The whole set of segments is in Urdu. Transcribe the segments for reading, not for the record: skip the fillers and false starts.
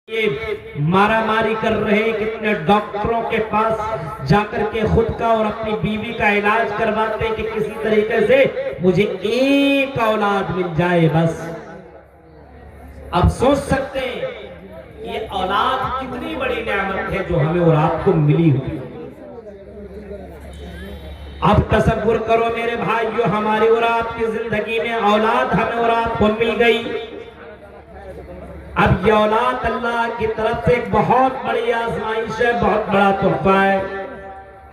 یہ مارا ماری کر رہے کتنے ڈاکٹروں کے پاس جا کر کے خود کا اور اپنی بیوی کا علاج کرواتے کہ کسی طریقے سے مجھے ایک اولاد مل جائے بس۔ اب سوچ سکتے ہیں یہ اولاد کتنی بڑی نعمت ہے جو ہمیں اور آپ کو ملی ہوئی۔ اب تصور کرو میرے بھائیو، ہماری اور آپ کی زندگی میں اولاد ہمیں اور آپ کو مل گئی۔ اب یہ اولاد اللہ کی طرف سے ایک بہت بڑی آزمائش ہے، بہت بڑا تحفہ ہے۔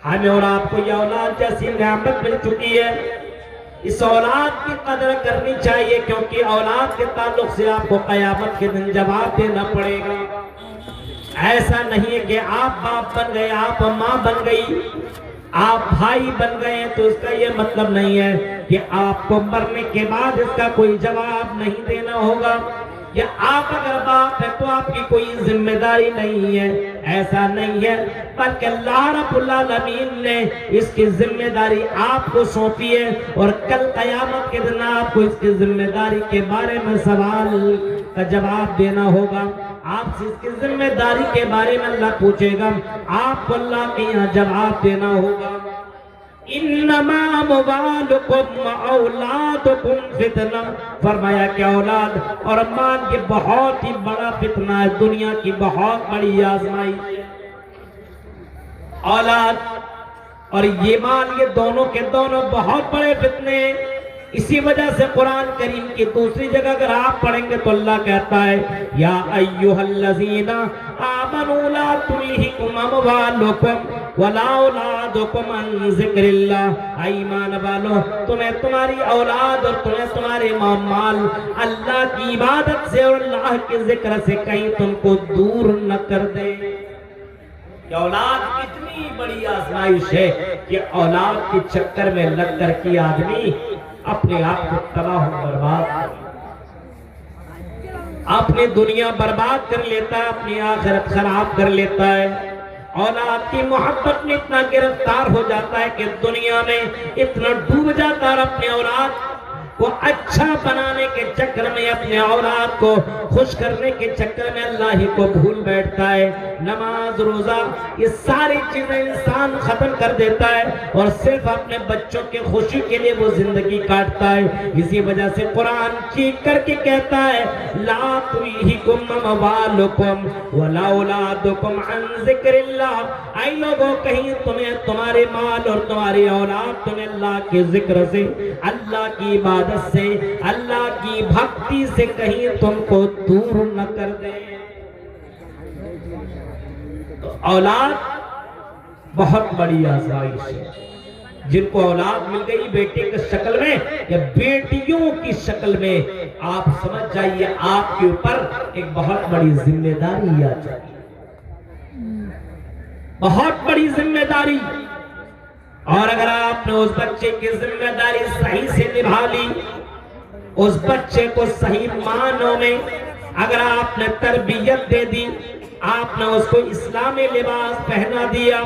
ہمیں اور آپ کو یہ اولاد جیسی نعمت مل چکی ہے، اس اولاد کی قدر کرنی چاہیے، کیونکہ اولاد کے تعلق سے آپ کو قیامت کے دن جواب دینا پڑے گا۔ ایسا نہیں ہے کہ آپ باپ بن گئے، آپ ماں بن گئی، آپ بھائی بن گئے، تو اس کا یہ مطلب نہیں ہے کہ آپ کو مرنے کے بعد اس کا کوئی جواب نہیں دینا ہوگا، یا آپ اگر باپ ہے تو آپ کی کوئی ذمہ داری نہیں ہے۔ ایسا نہیں ہے، بلکہ اللہ رب العالمین نے اس کی ذمہ داری آپ کو سونپی ہے، اور کل قیامت کے دن آپ کو اس کی ذمہ داری کے بارے میں سوال کا جواب دینا ہوگا۔ آپ سے اس کی ذمہ داری کے بارے میں اللہ پوچھے گا، آپ کو اللہ کے یہاں جواب دینا ہوگا۔ انما اموالکم اولادکم فتنہ، فرمایا کہ اولاد اور مال یہ بہت ہی بڑا فتنہ ہے، دنیا کی بہت بڑی آزمائش ہے۔ اولاد اور یہ مال، یہ دونوں کے دونوں بہت بڑے فتنے ہیں۔ اسی وجہ سے قرآن کریم کی دوسری جگہ اگر آپ پڑھیں گے تو اللہ کہتا ہے یا ایھا الذین آمنوا لا تلہکم اموالکم ولا اولادکم عن ذکر اللہ، ایمان والو تمہیں تمہاری اولاد اور تمہیں تمہارے مال اللہ کی عبادت سے اور اللہ کے ذکر سے کہیں تم کو دور نہ کر دے۔ یہ اولاد اتنی بڑی آزمائش ہے کہ اولاد کے چکر میں لگ کر کے آدمی اپنے آپ کو تباہ و برباد کر، اپنی دنیا برباد کر لیتا ہے، اپنی آخرت خراب کر لیتا ہے۔ اولاد کی محبت میں اتنا گرفتار ہو جاتا ہے کہ دنیا میں اتنا ڈوب جاتا ہے، اور اپنے اولاد کو اچھا بنانے کے چکر میں، اپنے اولاد کو خوش کرنے کے چکر میں اللہ ہی کو بھول بیٹھتا ہے۔ نماز، روزہ، یہ ساری چیزیں انسان ختم کر دیتا ہے، اور صرف اپنے بچوں کے خوشی کے لیے وہ زندگی کاٹتا ہے۔ اسی وجہ سے قرآن چیخ کر کے کہتا ہے لا تلہکم اموالکم ولا اولادکم عن ذکر اللہ، اے لوگوں کہیں تمہیں تمہارے مال اور تمہاری اولاد تمہیں اللہ کے ذکر سے، اللہ کی عبادت سے، اللہ کی بھکتی سے کہیں تم کو دور نہ کر دیں۔ تو اولاد بہت بڑی آزمائش ہے۔ جن کو اولاد مل گئی بیٹے کی شکل میں یا بیٹیوں کی شکل میں، آپ سمجھ جائیے آپ کے اوپر ایک بہت بڑی ذمہ داری آ جائے، بہت بڑی ذمہ داری۔ اور اگر آپ نے اس بچے کی ذمہ داری صحیح سے نبھا لی، اس بچے کو صحیح معنوں میں اگر آپ نے تربیت دے دی، آپ نے اس کو اسلامی لباس پہنا دیا،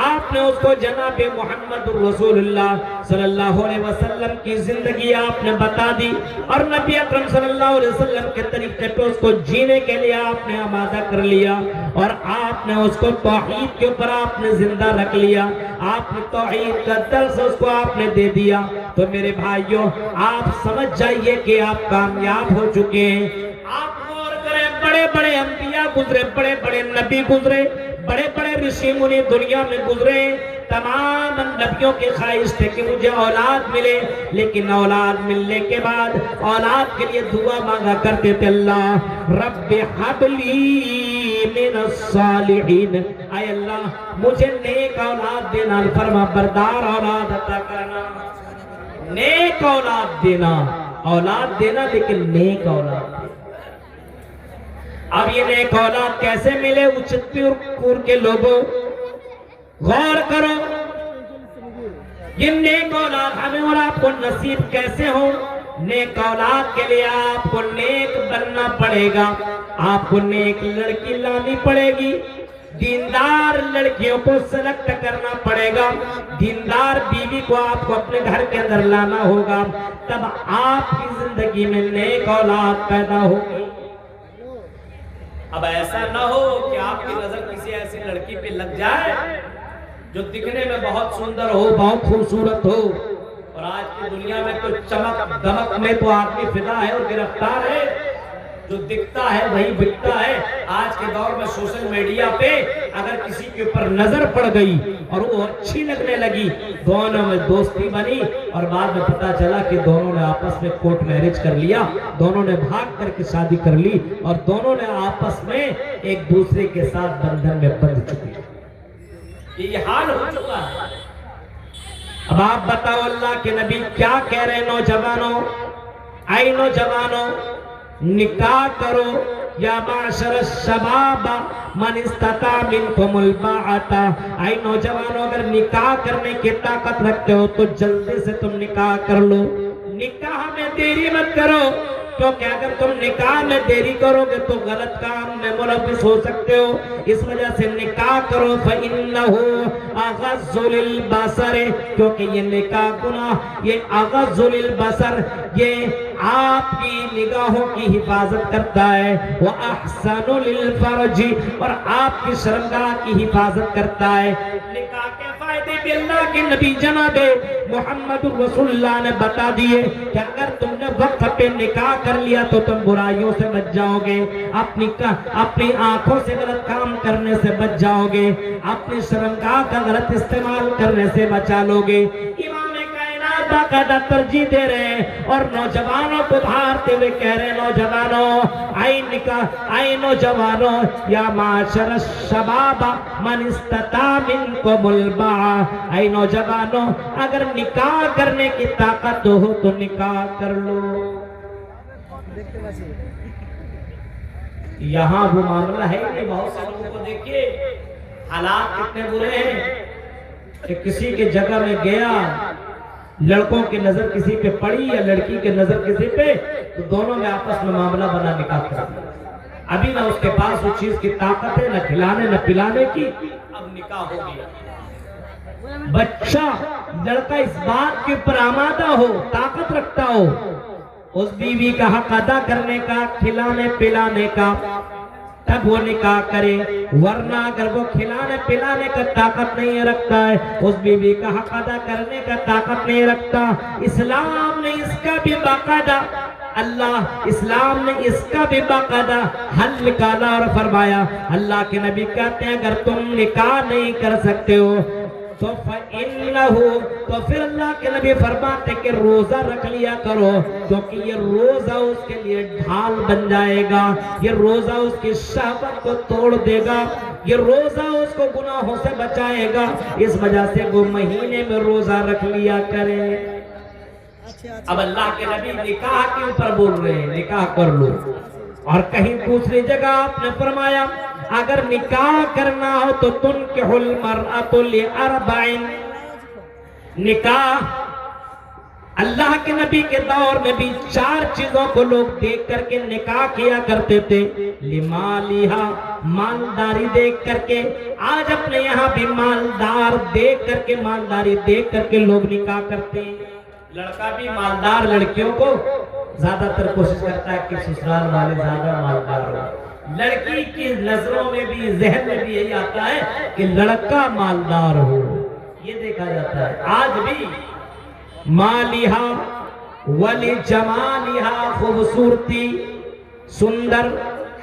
آپ نے اس کو جناب محمد رسول اللہ صلی اللہ علیہ وسلم کی زندگی آپ نے بتا دی، اور نبی اکرم صلی اللہ علیہ وسلم کے طریقے پہ اس کو جینے کے لیے آپ نے آمادہ کر لیا، اور آپ نے اس کو توحید کے اوپر آپ نے زندہ رکھ لیا، آپ نے توحید کا درس اس کو آپ نے دے دیا، تو میرے بھائیوں آپ سمجھ جائیے کہ آپ کامیاب ہو چکے ہیں۔ آپ غور کریں، بڑے بڑے انبیاء گزرے، بڑے بڑے نبی گزرے، بڑے بڑے رشی منی دنیا میں گزرے، تمام نبیوں کی خواہش تھے کہ مجھے اولاد ملے، لیکن اولاد ملنے کے بعد اولاد کے لیے دعا مانگا کرتے تھے اللہ رب ہب لی من الصالحین، اے اللہ مجھے نیک اولاد دینا، فرما بردار اولاد عطا کرنا، نیک اولاد دینا لیکن نیک اولاد دینا۔ اب یہ نیک اولاد کیسے ملے؟ اچت پور کے لوگوں غور کرو، یہ نیک اولاد ہمیں اور آپ کو نصیب کیسے ہو؟ نیک اولاد کے لیے آپ کو نیک بننا پڑے گا، آپ کو نیک لڑکی لانی پڑے گی، دیندار لڑکیوں کو سلیکٹ کرنا پڑے گا، دیندار بیوی کو آپ کو اپنے گھر کے اندر لانا ہوگا، تب آپ کی زندگی میں نیک اولاد پیدا ہوگی۔ اب ایسا نہ ہو کہ آپ کی نظر کسی ایسی لڑکی پہ لگ جائے جو دکھنے میں بہت سندر ہو، بہت خوبصورت ہو، اور آج کی دنیا میں تو چمک دمک میں تو آدمی فدا ہے اور گرفتار ہے، جو دکھتا ہے وہی بکتا ہے۔ آج کے دور میں سوشل میڈیا پہ اگر کسی کے اوپر نظر پڑ گئی اور وہ اچھی لگنے لگی، دونوں میں دوستی بنی اور بعد میں پتا چلا کہ دونوں نے آپس میں کورٹ میرج کر لیا، دونوں نے بھاگ کر کے شادی کر لی اور دونوں نے آپس میں ایک دوسرے کے ساتھ بندھن میں بندھ چکے، یہ حال ہو چکا ہے۔ اب آپ بتاؤ اللہ کے نبی کیا کہہ رہے نوجوانوں؟ اے نوجوانوں، نکاح کرو، یا معاشر الشباب من استطاع منکم الباءۃ، اے نوجوانوں اگر نکاح کرنے کی طاقت رکھتے ہو تو جلدی سے تم نکاح کر لو، نکاح میں دیری مت کرو، کیونکہ اگر تم نکاح میں دیری کرو گے تو غلط کام میں ملوث ہو سکتے ہو، اس وجہ سے نکاح کرو۔ فَإِنَّهُ أَغَضُّ لِلْبَصَرِ، کیونکہ یہ نکاح گناہ، یہ اغض للبصر، یہ آپ کی نگاہوں کی حفاظت کرتا ہے، وَأَحْسَنُ لِلْفَرْجِ، اور آپ کی شرمگاہ کی حفاظت کرتا ہے۔ نکاح کے فائدے بھی اللہ کے نبی جناب محمد رسول اللہ نے بتا دیے کہ اگر تم نے وقت پہ نکاح کر لیا تو تم برائیوں سے بچ جاؤ گے، اپنی آنکھوں سے غلط کام کرنے سے بچ جاؤ گے، اپنی شرمگاہ کا غلط استعمال کرنے سے بچا لو گے۔ امام کائنات باقاعدہ ترجیح دے رہے ہیں اور نوجوانوں کو بھارتے ہوئے کہہ رہے ہیں، نوجوانوں اے نوجوانوں، یا معاشر الشباب من استطاع منکم الباءۃ، اے نوجوانوں اگر نکاح کرنے کی طاقت ہو تو نکاح کر لو۔ یہاں وہ معاملہ ہے کہ بہت سے لوگوں کو دیکھیے حالات کتنے برے ہیں کہ کسی کے جگہ میں گیا، لڑکوں کی نظر کسی پہ پڑی یا لڑکی کی نظر کسی پہ، تو دونوں میں آپس میں معاملہ بنا نکاح کر دیا۔ ابھی نہ اس کے پاس اس چیز کی طاقت ہے، نہ کھلانے نہ پلانے کی، اب نکاح ہو گیا۔ بچہ لڑکا اس بات کے اوپر آمادہ ہو، طاقت رکھتا ہو اس بیوی کا حق ادا کرنے کا، کھلانے پلانے کا، تب وہ نکاح کرے، ورنہ اگر وہ کھلانے پلانے کا طاقت نہیں رکھتا ہے، اس بیوی کا حق ادا کرنے کا طاقت نہیں رکھتا، اسلام نے اس کا بھی باقاعدہ اسلام نے اس کا بھی باقاعدہ حل نکالا اور فرمایا۔ اللہ کے نبی کہتے ہیں اگر تم نکاح نہیں کر سکتے ہو تو فَإِنَّهُ، تو پھر اللہ کے نبی فرماتے کہ روزہ رکھ لیا کرو، کیونکہ یہ روزہ اس کے لیے ڈھال بن جائے گا، یہ روزہ اس کی شہوت کو توڑ دے گا، یہ روزہ اس کو گناہوں سے بچائے گا، اس وجہ سے وہ مہینے میں روزہ رکھ لیا کرے۔ اب اللہ کے نبی نکاح کے اوپر بول رہے ہیں نکاح کر لو، اور کہیں دوسری جگہ آپ نے فرمایا اگر نکاح کرنا ہو تو تنکح المرأۃ لأربع، نکاح اللہ کے نبی کے دور میں بھی 4 چیزوں کو لوگ دیکھ کر کے نکاح کیا کرتے تھے۔ لمالہا، مالداری دیکھ کر کے، آج اپنے یہاں بھی مالدار دیکھ کر کے، مالداری دیکھ کر کے لوگ نکاح کرتے ہیں۔ لڑکا بھی مالدار لڑکیوں کو زیادہ تر کوشش کرتا ہے کہ سسرال والے زیادہ مالدار ہو، لڑکی کی نظروں میں بھی ذہن میں بھی یہی آتا ہے کہ لڑکا مالدار ہو، یہ دیکھا جاتا ہے۔ آج بھی مالہا ولی جمالہا، خوبصورتی، سندر،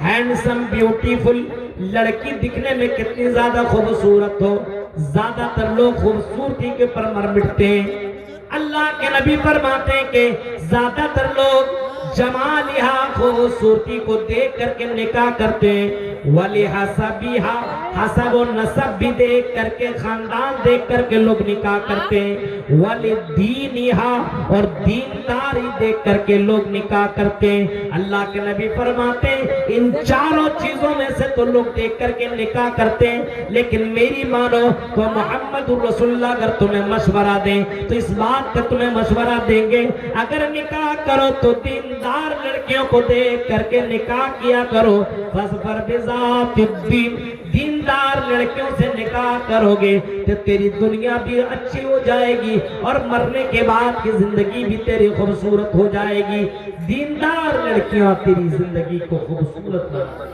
ہینڈسم، بیوٹیفل، لڑکی دکھنے میں کتنی زیادہ خوبصورت ہو، زیادہ تر لوگ خوبصورتی کے پر مر مٹتے ہیں۔ اللہ کے نبی فرماتے ہیں کہ زیادہ تر لوگ جمالہا، خوبصورتی کو دیکھ کر کے نکاح کرتے ہیں، ولی حسبہا، حسب و نسب بھی دیکھ کر کے، خاندان دیکھ کر کے لوگ نکاح کرتے ہیں، ولی دینہا، اور دینداری دیکھ کر کے لوگ نکاح کرتے ہیں۔ اللہ کے نبی فرماتے ہیں ان 4 چیزوں میں سے تو لوگ دیکھ کر کے نکاح کرتے ہیں، لیکن میری مانو تو محمد رسول اللہ اگر تمہیں مشورہ دیں تو اس بات کا تمہیں مشورہ دیں گے اگر نکاح کرو تو دیندار لڑکیوں کو دیکھ کر کے نکاح کیا کرو، فَاظْفَرْ بِذَاتِ الدِّينِ، دیندار لڑکیوں سے نکاح کرو گے تو تیری دنیا بھی اچھی ہو جائے گی اور مرنے کے بعد کی زندگی بھی تیری خوبصورت ہو جائے گی۔ دیندار لڑکیاں تیری زندگی کو خوبصورت بنا